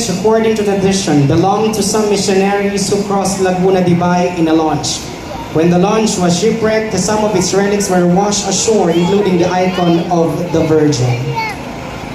image, according to tradition, belonged to some missionaries who crossed Laguna de Bay in a launch. When the launch was shipwrecked, some of its relics were washed ashore, including the icon of the Virgin.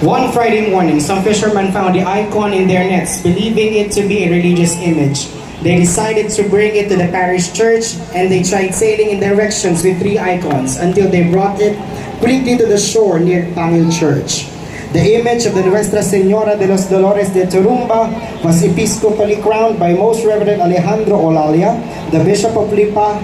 One Friday morning, some fishermen found the icon in their nets, believing it to be a religious image. They decided to bring it to the parish church, and they tried sailing in directions with three icons until they brought it quickly to the shore near Tamil Church. The image of the Nuestra Señora de los Dolores de Turumba was episcopally crowned by Most Reverend Alejandro Olalia, the Bishop of Lipa,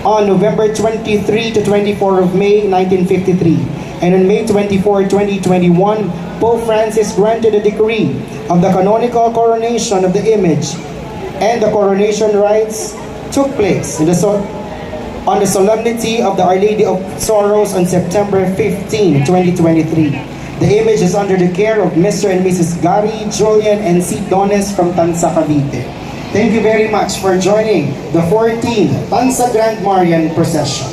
on November 23 to 24 of May 1953. And on May 24, 2021, Pope Francis granted a decree of the canonical coronation of the image, and the coronation rites took place on the solemnity of the Our Lady of Sorrows on September 15, 2023. The image is under the care of Mr. and Mrs. Gary, Julian, and C. Dones from Tansa, Cavite. Thank you very much for joining the 14th Tansa Grand Marian Procession.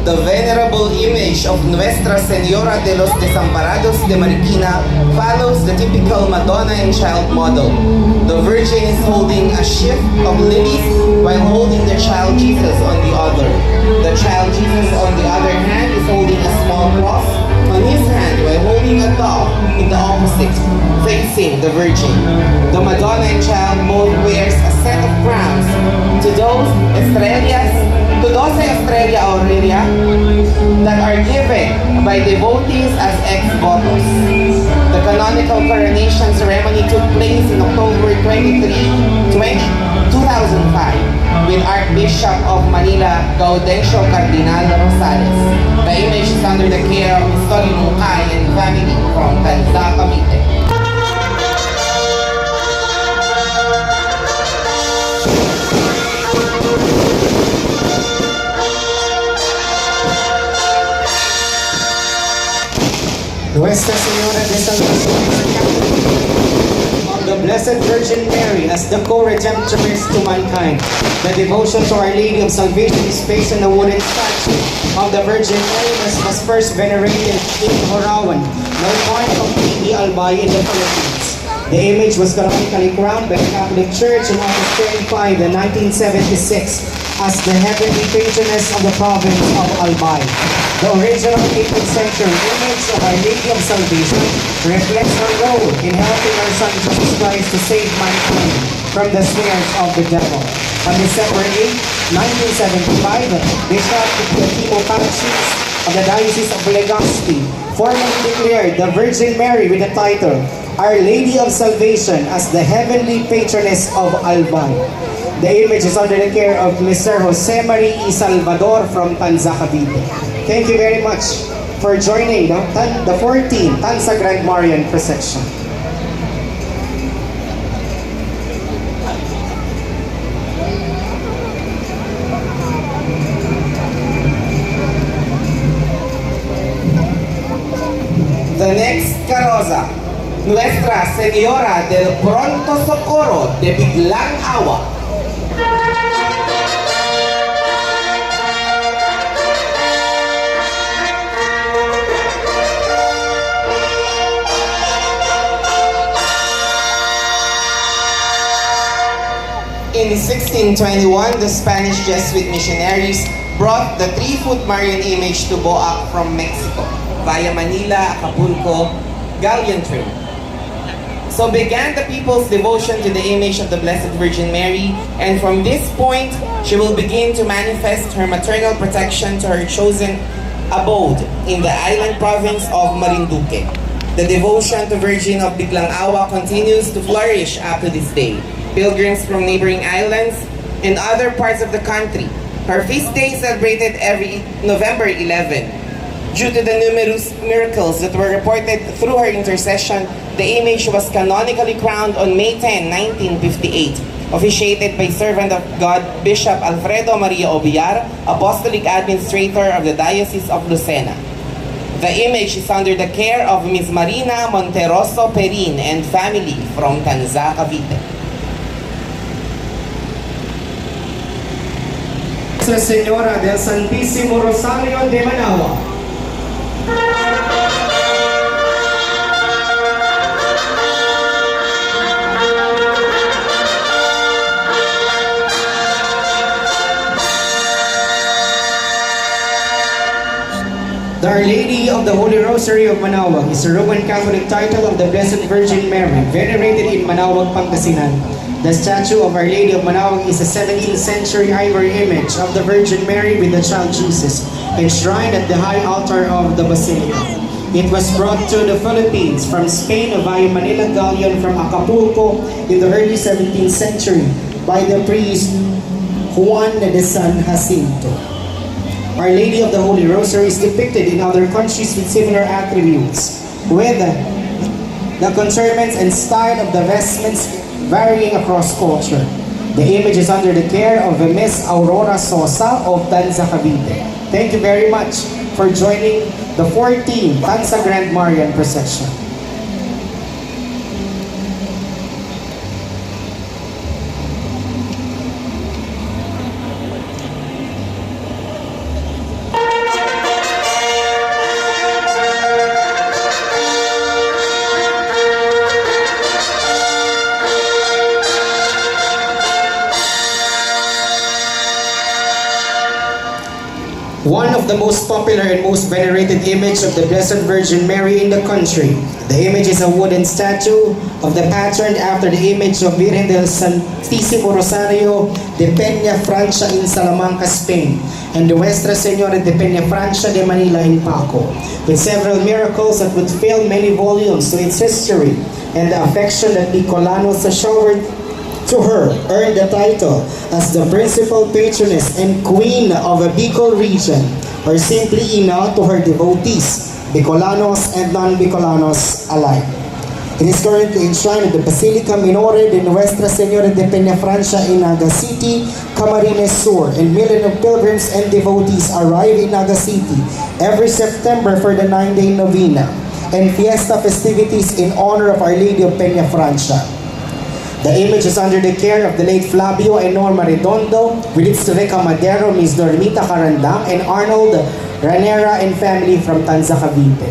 The venerable image of Nuestra Señora de los Desamparados de Marikina follows the typical Madonna and Child model. The Virgin is holding a sheaf of lilies while holding the child Jesus on the other. The child Jesus on the other hand is holding a small cross on his hand while holding a dove in the opposite, facing the Virgin. The Madonna and Child both wears a set of crowns. To those Estrella Aurelia that are given by devotees as ex-votos. The canonical coronation ceremony took place in October 23, 2005 with Archbishop of Manila, Gaudencio Cardinal Rosales. The image is under the care of Historia Mungkay and family from Tanza, Cavite. Nuestra Señora de Salvación of the Blessed Virgin Mary as the co-redemptress to mankind. The devotion to Our Lady of Salvation is based on the wooden statue of the Virgin Mary that was first venerated in Horawan, Northern Company, Albay in the Philippines. The image was canonically crowned by the Catholic Church on August 35, 1976 as the heavenly patroness of the province of Albay. The original 18th century image of Our Lady of Salvation reflects her role in helping our Son Jesus Christ to save mankind from the snares of the devil. On December 8, 1975, Bishop Timo Panchis of the Diocese of Legazpi formally declared the Virgin Mary with the title Our Lady of Salvation as the heavenly patroness of Albay. The image is under the care of Mr. Jose Marie Salvador from Tanza, Cavite. Thank you very much for joining the 14th Tansa Grand Marian Procession. The next carroza, Nuestra Señora del Pronto Socorro de Biglang Awa. In 1621, the Spanish Jesuit missionaries brought the 3-foot Marian image to Boac from Mexico via Manila, Acapulco, galleon trade. So began the people's devotion to the image of the Blessed Virgin Mary, and from this point, she will begin to manifest her maternal protection to her chosen abode in the island province of Marinduque. The devotion to Virgin of Biglang Awa continues to flourish up to this day. Pilgrims from neighboring islands and other parts of the country. Her feast day is celebrated every November 11. Due to the numerous miracles that were reported through her intercession, the image was canonically crowned on May 10, 1958, officiated by servant of God Bishop Alfredo Maria Obiar, Apostolic Administrator of the Diocese of Lucena. The image is under the care of Ms. Marina Monteroso Perin and family from Tanza, Cavite. Nuestra Señora del Santísimo Rosario de Managua. Our Lady of the Holy Rosary of Manaoag is a Roman Catholic title of the Blessed Virgin Mary, venerated in Manaoag, Pangasinan. The statue of Our Lady of Manaoag is a 17th century ivory image of the Virgin Mary with the child Jesus, enshrined at the high altar of the Basilica. It was brought to the Philippines from Spain via Manila galleon from Acapulco in the early 17th century by the priest Juan de San Jacinto. Our Lady of the Holy Rosary is depicted in other countries with similar attributes, with the concerments and style of the vestments varying across culture. The image is under the care of Miss Aurora Sosa of Tanza, Cavite. Thank you very much for joining the 14th Tanza Grand Marian Procession. One of the most popular and most venerated image of the Blessed Virgin Mary in the country. The image is a wooden statue of the pattern after the image of Virgen del Santísimo Rosario de Peña Francia in Salamanca, Spain, and the Nuestra Señora de Peña Francia de Manila in Paco, with several miracles that would fill many volumes to its history, and the affection that Bicolanos showered to her earned the title as the principal patroness and queen of a Bicol region, or simply Ina to her devotees, Bicolanos and non-Bicolanos alike. It is currently enshrined at the Basilica Minore de Nuestra Señora de Peña Francia in Naga City, Camarines Sur, and millions of pilgrims and devotees arrive in Naga City every September for the 9-day novena and fiesta festivities in honor of Our Lady of Peña Francia. The image is under the care of the late Flavio and Norma Redondo, with its Reca Madero, Ms. Normita Carandang, and Arnold Ranera and family from Tanza, Cavite.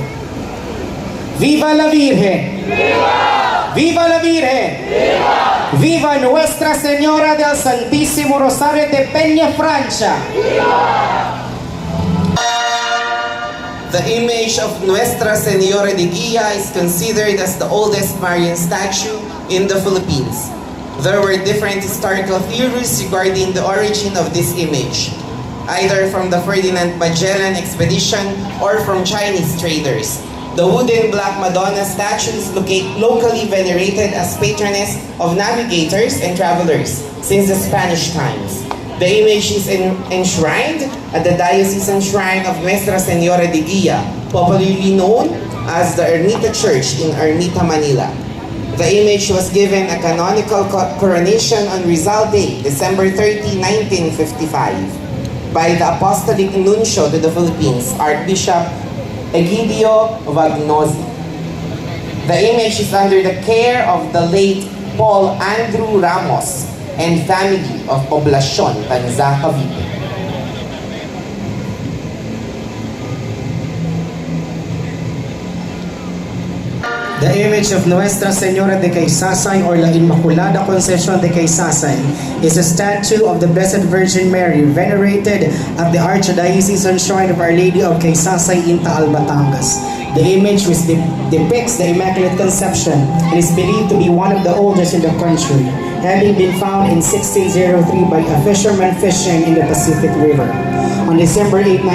Viva la Virgen! Viva! Viva la Virgen! Viva! Viva Nuestra Señora del Santísimo Rosario de Peña Francia! Viva! The image of Nuestra Señora de Guia is considered as the oldest Marian statue in the Philippines. There were different historical theories regarding the origin of this image, either from the Ferdinand Magellan expedition or from Chinese traders. The wooden Black Madonna statue is locally venerated as patroness of navigators and travelers since the Spanish times. The image is enshrined at the Diocesan Shrine of Nuestra Señora de Guia, popularly known as the Ermita Church in Ermita, Manila. The image was given a canonical coronation on Rizal Day, December 30, 1955, by the Apostolic Nuncio to the Philippines, Archbishop Egidio Vagnosi. The image is under the care of the late Paul Andrew Ramos and family of Poblacion, Tanza, Cavite. The image of Nuestra Señora de Caysasay, or La Inmaculada Concepcion de Caysasay, is a statue of the Blessed Virgin Mary venerated at the Archdiocesan Shrine of Our Lady of Caysasay in Taal, Batangas. The image which depicts the Immaculate Conception and is believed to be one of the oldest in the country, having been found in 1603 by a fisherman fishing in the Pacific River. On December 8,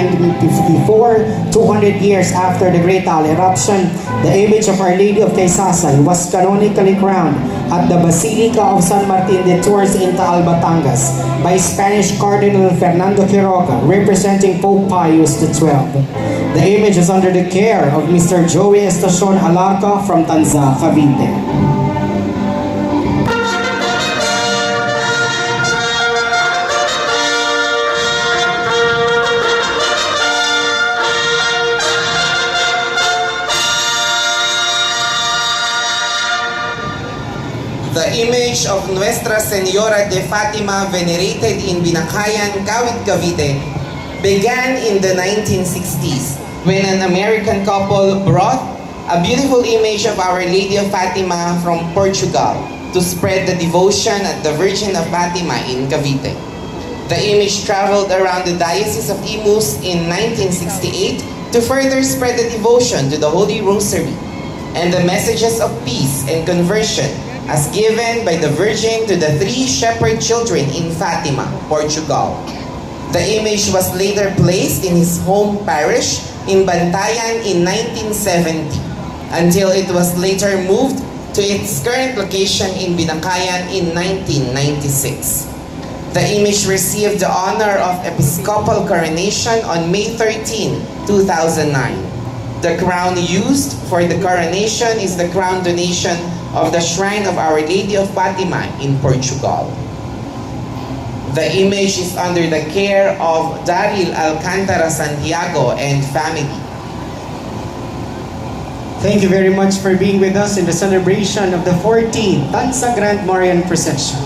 1954, 200 years after the Great Taal eruption, the image of Our Lady of Caysasay was canonically crowned at the Basilica of San Martin de Tours in Taal, Batangas by Spanish Cardinal Fernando Quiroga, representing Pope Pius XII. The image is under the care of Mr. Joey Estacion Alarca from Tanza, Cavite. The image of Nuestra Señora de Fatima venerated in Binakayan, Kawit, Cavite began in the 1960s when an American couple brought a beautiful image of Our Lady of Fatima from Portugal to spread the devotion at the Virgin of Fatima in Cavite. The image traveled around the Diocese of Imus in 1968 to further spread the devotion to the Holy Rosary and the messages of peace and conversion as given by the Virgin to the 3 shepherd children in Fatima, Portugal. The image was later placed in his home parish in Bantayan in 1970 until it was later moved to its current location in Binakayan in 1996. The image received the honor of episcopal coronation on May 13, 2009. The crown used for the coronation is the crown donation of the Shrine of Our Lady of Fatima in Portugal. The image is under the care of Daryl Alcantara Santiago and family. Thank you very much for being with us in the celebration of the 14th Tansa Grand Marian Procession.